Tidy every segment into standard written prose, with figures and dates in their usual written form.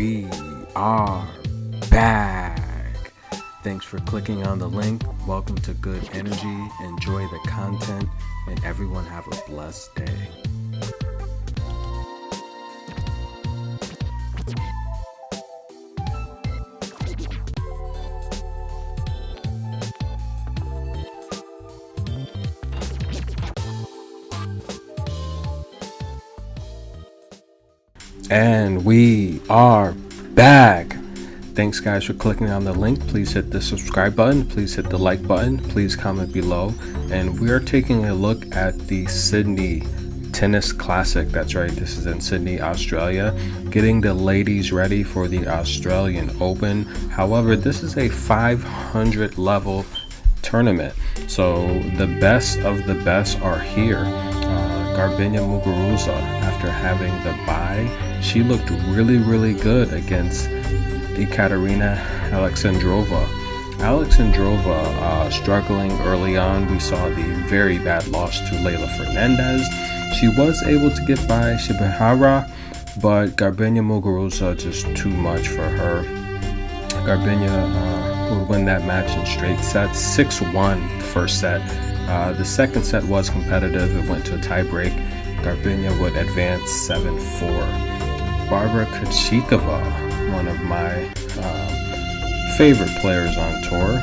we are back. Thanks for clicking on the link. Welcome to Good Energy. Enjoy the content, and everyone have a blessed day. And we are back. Thanks guys for clicking on the link. Please hit the subscribe button. Please hit the like button. Please comment below. And we are taking a look at the Sydney Tennis Classic. That's right. This is in Sydney, Australia. Getting the ladies ready for the Australian Open. However, this is a 500 level tournament. So the best of the best are here. Garbiñe Muguruza, after having the bye, she looked really good against Ekaterina Alexandrova. Alexandrova struggling early on. We saw the very bad loss to Leylah Fernandez. She was able to get by Shibahara, but Garbiñe Muguruza just too much for her. Garbiñe would win that match in straight sets, 6-1 the first set. The second set was competitive. It went to a tiebreak. Garbiñe would advance 7-4. Barbara Krejcikova, one of my favorite players on tour.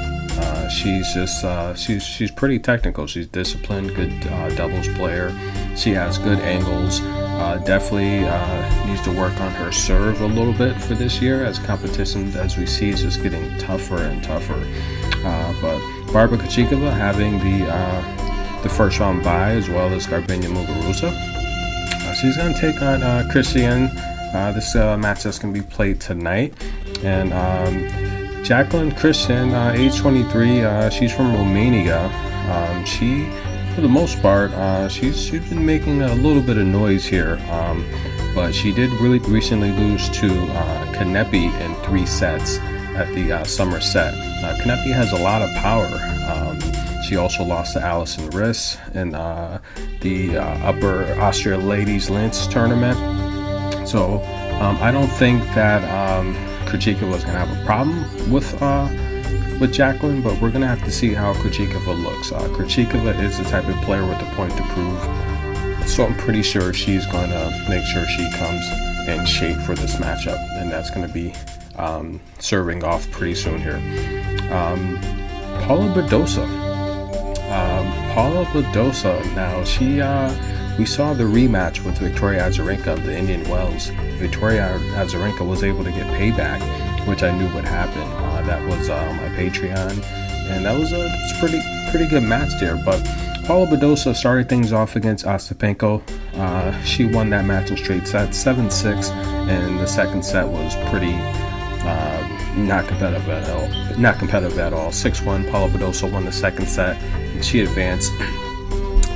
She's pretty technical. She's disciplined, good doubles player. She has good angles. Definitely needs to work on her serve a little bit for this year, as competition, as we see, is just getting tougher and tougher. But Barbara Krejcikova having the first round bye, as well as Garbiñe Muguruza. She's going to take on Christian. This match that's going to be played tonight. And Jacqueline Christian, age 23, she's from Romania. She, for the most part, she's been making a little bit of noise here. But she did really recently lose to Kanepi in 3 sets at the Somerset. Kanepi has a lot of power. She also lost to Alison Riss in the Upper Austria Ladies Linz tournament. So I don't think that Krejcikova is going to have a problem with Jacqueline, but we're going to have to see how Krejcikova looks. Krejcikova is the type of player with a point to prove, so I'm pretty sure she's going to make sure she comes in shape for this matchup, and that's going to be serving off pretty soon here. Paula Badosa. Paula Badosa, now we saw the rematch with Victoria Azarenka of the Indian Wells. Victoria Azarenka was able to get payback, which I knew would happen. That was on my Patreon, and that was a pretty good match there. But Paula Badosa started things off against Ostapenko. She won that match in straight sets, 7-6, and the second set was pretty not competitive at all. 6-1. Paula Badosa won the second set, and she advanced.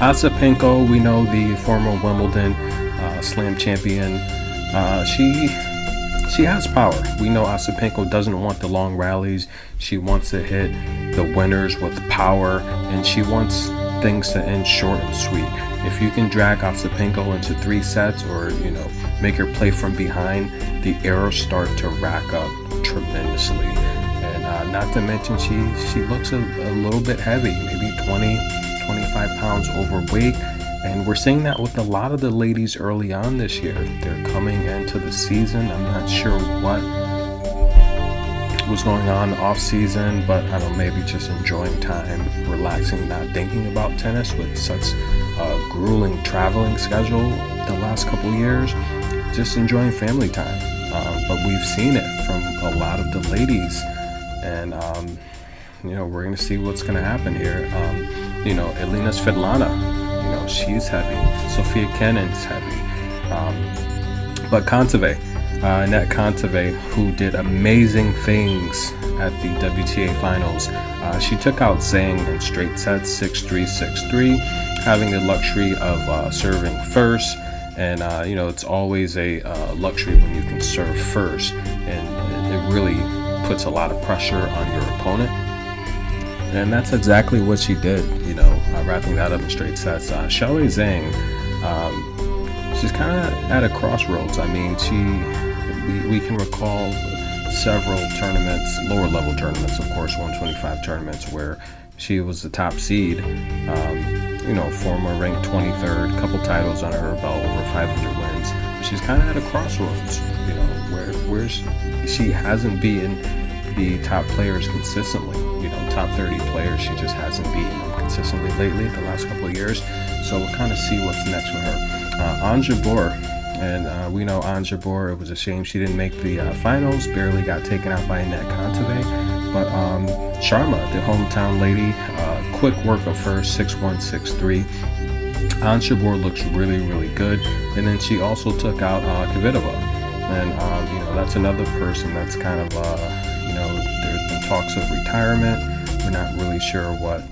Ostapenko, we know, the former Wimbledon Slam champion. She has power. We know Ostapenko doesn't want the long rallies. She wants to hit the winners with power, and she wants things to end short and sweet. If you can drag Ostapenko into 3 sets, or make her play from behind, the arrows start to rack up tremendously. And not to mention, she looks a little bit heavy, maybe 20-25 pounds overweight. And we're seeing that with a lot of the ladies early on this year. They're coming into the season. I'm not sure what was going on off season, but I don't know, maybe just enjoying time, relaxing, not thinking about tennis with such a grueling traveling schedule the last couple years, just enjoying family time. But we've seen it from a lot of the ladies, and we're going to see what's going to happen here. Elena Svetlana, she's heavy. Sofia Kenin's heavy. But Kontaveit, Annette Kontaveit, who did amazing things at the WTA finals. She took out Zhang in straight sets, 6-3, 6-3, having the luxury of serving first. And, it's always a luxury when you can serve first. And it really puts a lot of pressure on your opponent. And that's exactly what she did, wrapping that up in straight sets. Xiaowei Zhang, she's kind of at a crossroads. I mean, we can recall several tournaments, lower level tournaments, of course, 125 tournaments, where she was the top seed. Former ranked 23rd, couple titles on her belt, over 500 wins. She's kind of at a crossroads, where she hasn't beaten the top players consistently. Top 30 players, she just hasn't beaten them consistently lately, the last couple of years. So we'll kind of see what's next for her. Ons Jabeur, and we know Ons Jabeur, it was a shame she didn't make the finals, barely got taken out by Annette Kontaveit. But Sharma, the hometown lady, quick work of her, 6'1", 6'3". Ons Jabeur looks really, really good. And then she also took out Kvitova. And, that's another person that's kind of, there's been talks of retirement. We're not really sure what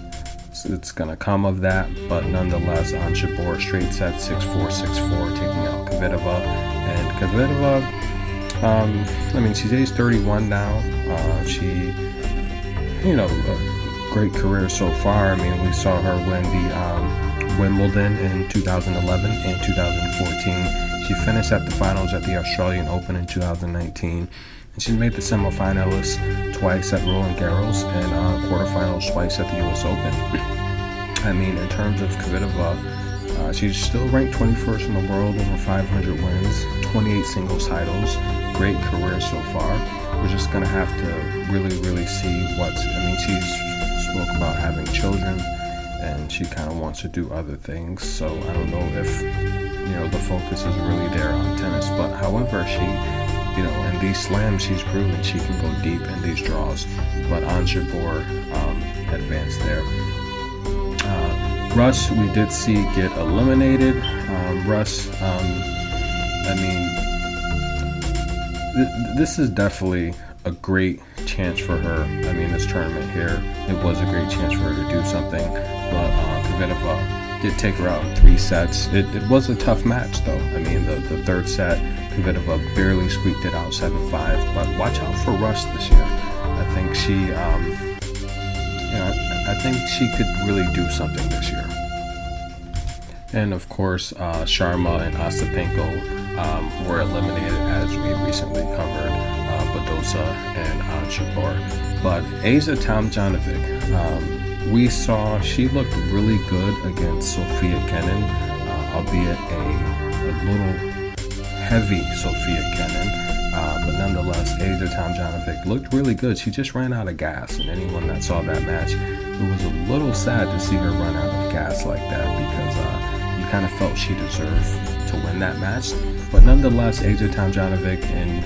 it's going to come of that. But nonetheless, Ons Jabeur, straight set, 6'4", 6'4", taking out Kvitova. And Kvitova, she's age 31 now. She, a great career so far. We saw her win the Wimbledon in 2011 and 2014. She finished at the finals at the Australian Open in 2019. And she's made the semifinalists twice at Roland Garros and quarterfinals twice at the US Open. In terms of Kvitova, she's still ranked 21st in the world, over 500 wins, 28 singles titles. Great career so far. We're just going to have to really, really see she's spoke about having children, and she kind of wants to do other things. So I don't know if, the focus is really there on tennis. But however, she, in these slams, she's proven she can go deep in these draws. But Ons Jabeur advanced there. Russ, we did see get eliminated. Russ, this is definitely a great chance for her. This tournament here, it was a great chance for her to do something. But Kvitova did take her out in 3 sets. It was a tough match, though. The third set, Kvitova barely squeaked it out, 7-5. But watch out for Russ this year. I think she, I think she could really do something this year. And of course, Sharma and Ostapenko were eliminated, as we recently covered, Badosa and Ons Jabeur. But Asa Tomljanovic, we saw she looked really good against Sofia Kenin, albeit a little heavy Sofia Kenin. But nonetheless, Asa Tomljanovic looked really good. She just ran out of gas, and anyone that saw that match, it was a little sad to see her run out of gas like that, because you kind of felt she deserved to win that match. But nonetheless, Asa Tomljanovic, in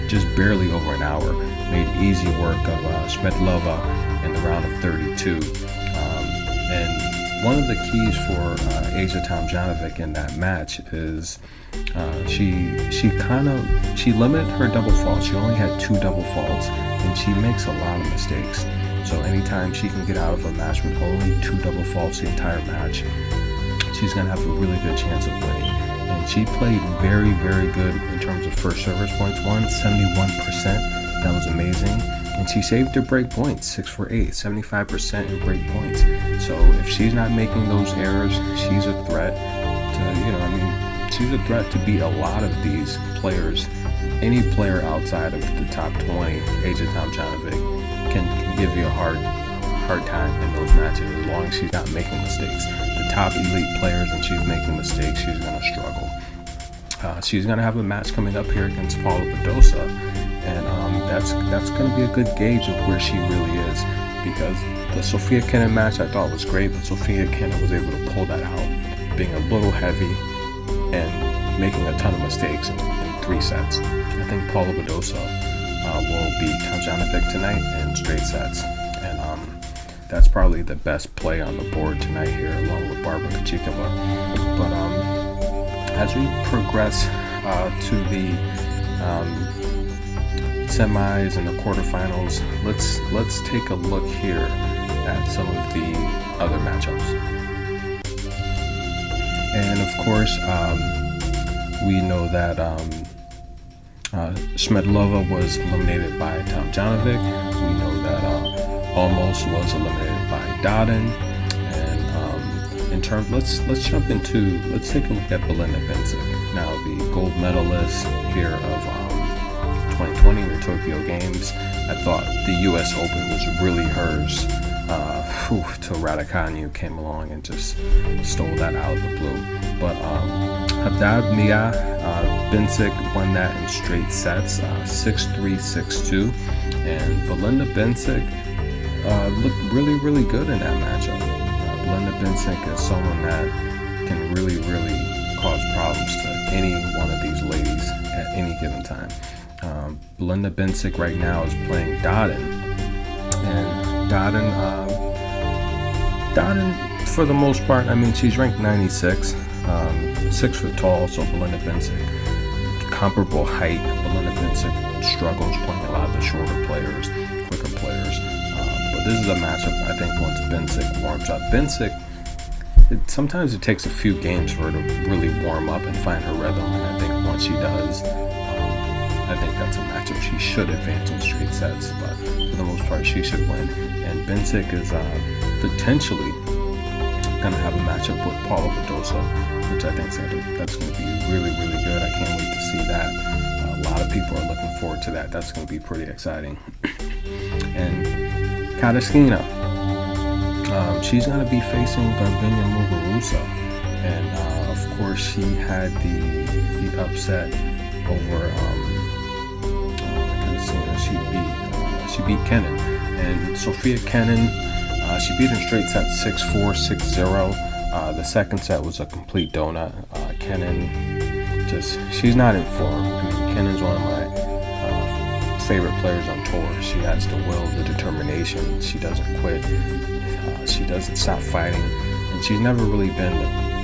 just barely over an hour, made easy work of Smedlova in the round of 32. And one of the keys for Asa Tomljanovic in that match is she limited her double faults. She only had 2 double faults, and she makes a lot of mistakes. So anytime she can get out of a match with only 2 double faults the entire match, she's going to have a really good chance of winning. And she played very, very good in terms of first service points. 71%. That was amazing. And she saved her break points, 6 for 8, 75% in break points. So if she's not making those errors, she's a threat to, she's a threat to beat a lot of these players. Any player outside of the top 20, Asa Tomljanovic, can give you a hard time in those matches, as long as she's not making mistakes. The top elite players, when she's making mistakes, she's going to struggle. She's going to have a match coming up here against Paula Badosa, and that's going to be a good gauge of where she really is, because the Sofia Kenin match I thought was great, but Sofia Kenin was able to pull that out, being a little heavy and making a ton of mistakes in 3 sets. I think Paula Badosa will beat Tomljanovic tonight in straight sets, and that's probably the best play on the board tonight here, along with Barbara Krejcikova. But as we progress to the semis and the quarterfinals, let's take a look here at some of the other matchups. And of course, we know that Smedlova was eliminated by Tomljanovic. We know that Almost was eliminated by Dodin. And in terms, let's take a look at Belinda Bencic. Now, the gold medalist here of 2020, the Tokyo Games. I thought the U.S. Open was really hers. Till Raducanu came along and just stole that out of the blue. But Haddad Mia Bencic won that in straight sets, 6-3, 6-2. And Belinda Bencic looked really, really good in that matchup. Belinda Bencic is someone that can really, really cause problems to any one of these ladies at any given time. Belinda Bencic right now is playing Dodin, and Dodin, for the most part, I mean, she's ranked 96, 6 foot tall, so Belinda Bencic, comparable height. Belinda Bencic struggles playing a lot of the shorter players, quicker players. But this is a matchup, I think, once Bencic warms up. Bencic, sometimes it takes a few games for her to really warm up and find her rhythm, and I think once she does, I think that's a matchup she should advance in straight sets, but for the most part, she should win. And Bencic is potentially going to have a matchup with Paula Badosa, which I think that's going to be really, really good. I can't wait to see that. A lot of people are looking forward to that. That's going to be pretty exciting. And Katarzyna, she's going to be facing Garbiñe Muguruza, and of course she had the upset over she beat Kenin, and Sofia Kenin, she beat in straight sets 6-4, 6-0. The second set was a complete donut. Kenin, she's not in form. I mean, Kenin's one of my favorite players on tour. She has the will, the determination. She doesn't quit. She doesn't stop fighting, and she's never really been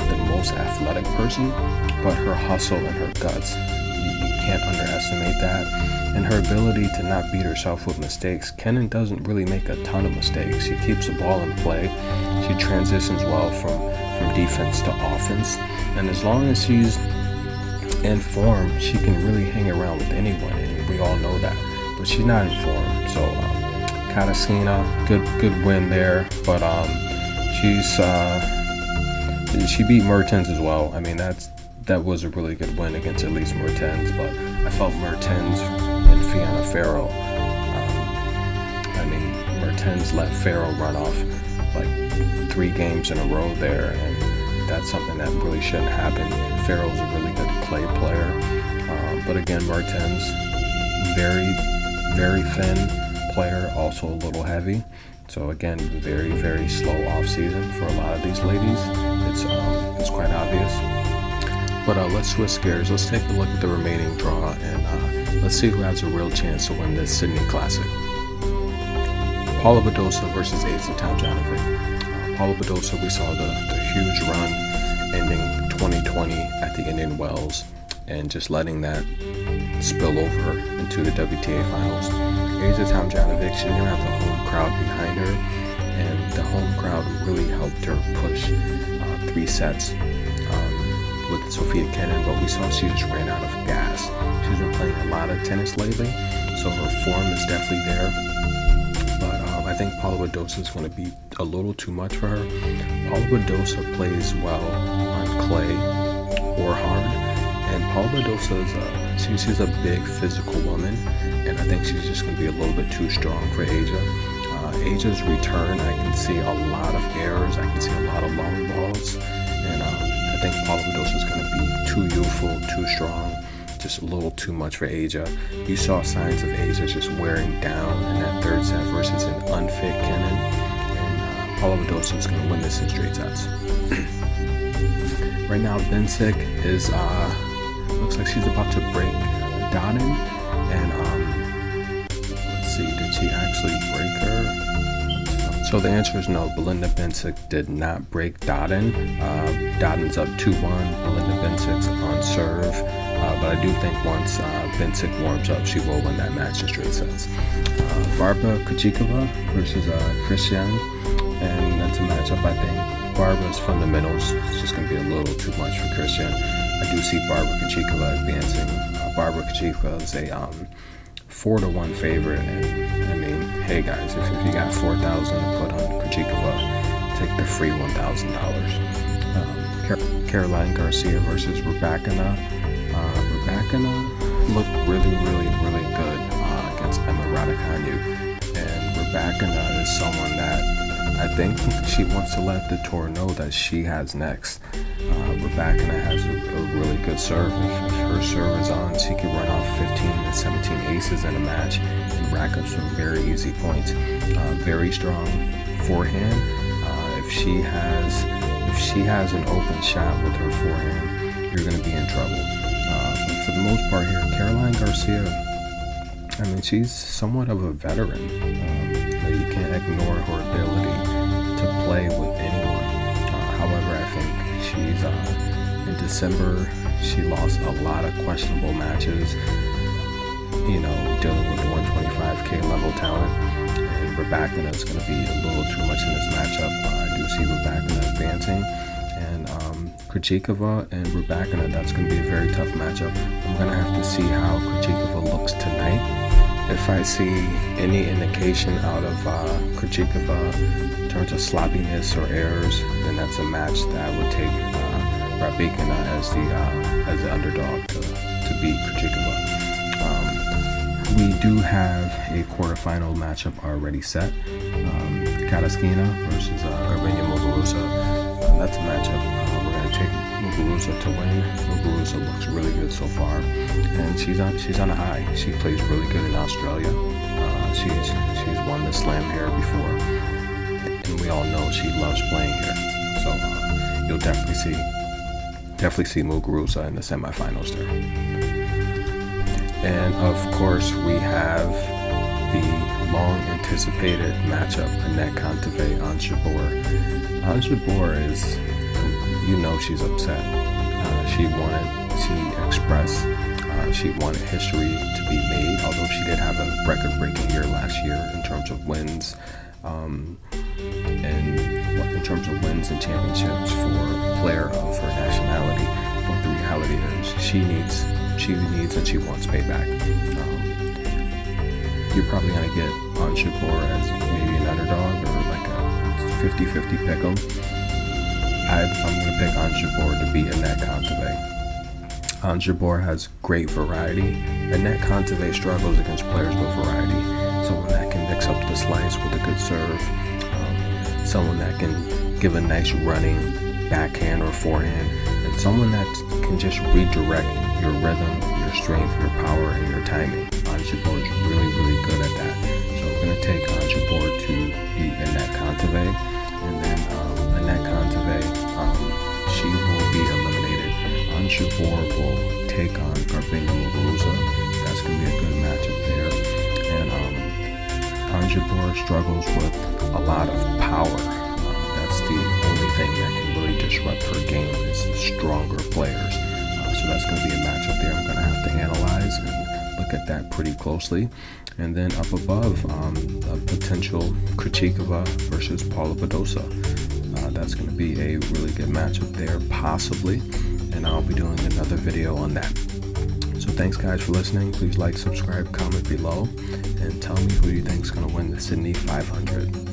the most athletic person, but her hustle and her guts, you can't underestimate that. And her ability to not beat herself with mistakes. Kenin doesn't really make a ton of mistakes. She keeps the ball in play. She transitions well from defense to offense, and as long as she's in form, she can really hang around with anyone, and we all know that. But she's not in form, so Katarzyna, good win there, but she beat Mertens as well. I mean, that was a really good win against at least Mertens, but I felt Mertens and Fiona Ferro. I mean, Mertens let Ferro run off like 3 games in a row there, and that's something that really shouldn't happen. Ferro's a really good clay player, but again, Mertens, very, very thin player, also a little heavy. So again, very, very slow off season for a lot of these ladies. It's quite obvious. But let's switch gears. Let's take a look at the remaining draw, and let's see who has a real chance to win this Sydney Classic. Paula Badosa versus Asa Tomljanovic. Paula Badosa, we saw the huge run ending 2020 at the Indian Wells, and just letting that spill over into the WTA finals. Asa Tomljanovic, she's going to have the home crowd behind her, and the home crowd really helped her push 3 sets with Sofia Kenin, but we saw she just ran out of gas. She's been playing a lot of tennis lately, so her form is definitely there. But I think Paula Badosa is going to be a little too much for her. Paula Badosa plays well on clay or hard, and Paula Badosa is she's a big physical woman, and I think she's just going to be a little bit too strong for Asia. Asia's return, I can see a lot of errors. I can see a lot of long balls, and I think Paula Badosa is going to be too youthful, too strong, just a little too much for Asia. You saw signs of Asia just wearing down in that third set versus an unfit Kenin, and Paula Badosa is going to win this in straight sets. Right now, Bencic is looks like she's about to break Dodin, and let's see, did she actually break her? So the answer is no. Belinda Bencic did not break Dodin. Dodin's up 2-1. Belinda Bencic's on serve, but I do think once Bencic warms up, she will win that match in straight sets. Barbara Krejcikova versus Christian, and that's a matchup I think Barbara's fundamentals is just going to be a little too much for Christian. I do see Barbara Krejcikova advancing. Barbara Krejcikova is a 4-1 favorite, and I mean, hey guys, if you got $4,000 to put on Krejcikova, take the free $1,000. Caroline Garcia versus Rebecca. looked really good against Emma Raducanu. And Rybakina is someone that I think she wants to let the tour know that she has next. Rybakina has a really good serve. If her serve is on, she can run off 15 to 17 aces in a match and rack up some very easy points. Very strong forehand. If she has an open shot with her forehand, you're going to be in trouble. But for the most part here, Caroline Garcia, I mean, she's somewhat of a veteran. You can't ignore her ability to play with anyone. However, I think she's in December, she lost a lot of questionable matches, dealing with the 125K level talent. And Rybakina is going to be a little too much in this matchup. I do see Rybakina advancing. And Krejcikova and Rybakina, that's going to be a very tough matchup. I'm going to have to see how Krejcikova looks tonight. If I see any indication out of Krejcikova in terms of sloppiness or errors, then that's a match that I would take Rybakina as the underdog to beat Krejcikova. We do have a quarterfinal matchup already set. Kataskina versus Garbiñe Muguruza. That's a matchup. We're going to take Muguruza to win. Muguruza looks really good so far, and she's on a high. She plays really good in Australia. She's won the Slam here before, and we all know she loves playing here. So you'll definitely see Muguruza in the semifinals there. And of course, we have the long-anticipated matchup: Annette Kontaveit, Ons Jabeur. Ons Jabeur is, she's upset. She expressed she wanted history to be made, although she did have a record-breaking year last year in terms of wins, and in terms of wins and championships for a player of her nationality. But the reality is, she needs and she wants payback. You're probably going to get Ons Jabeur as maybe an underdog or like a 50-50 pick'em. I'm going to pick Ons Jabeur to beat Annette Kontaveit. Ons Jabeur has great variety. Annette Kontaveit struggles against players with variety. Someone that can mix up the slice with a good serve. Someone that can give a nice running backhand or forehand. And someone that can just redirect your rhythm, your strength, your power, and your timing. Ons Jabeur is really good at that. So I'm going to take Ons Jabeur to beat Annette Kontaveit. And then Annette Kontaveit, she will be eliminated. Ons Jabeur will take on Garbiñe Muguruza. That's going to be a good matchup there. And Ons Jabeur struggles with a lot of power. That's the only thing that can really disrupt her game is the stronger players. So that's going to be a matchup there I'm going to have to analyze and look at that pretty closely. And then up above, a potential Krejcikova versus Paula Badosa. That's going to be a really good matchup there, possibly. And I'll be doing another video on that. So thanks guys for listening. Please like, subscribe, comment below, and tell me who you think is going to win the Sydney 500.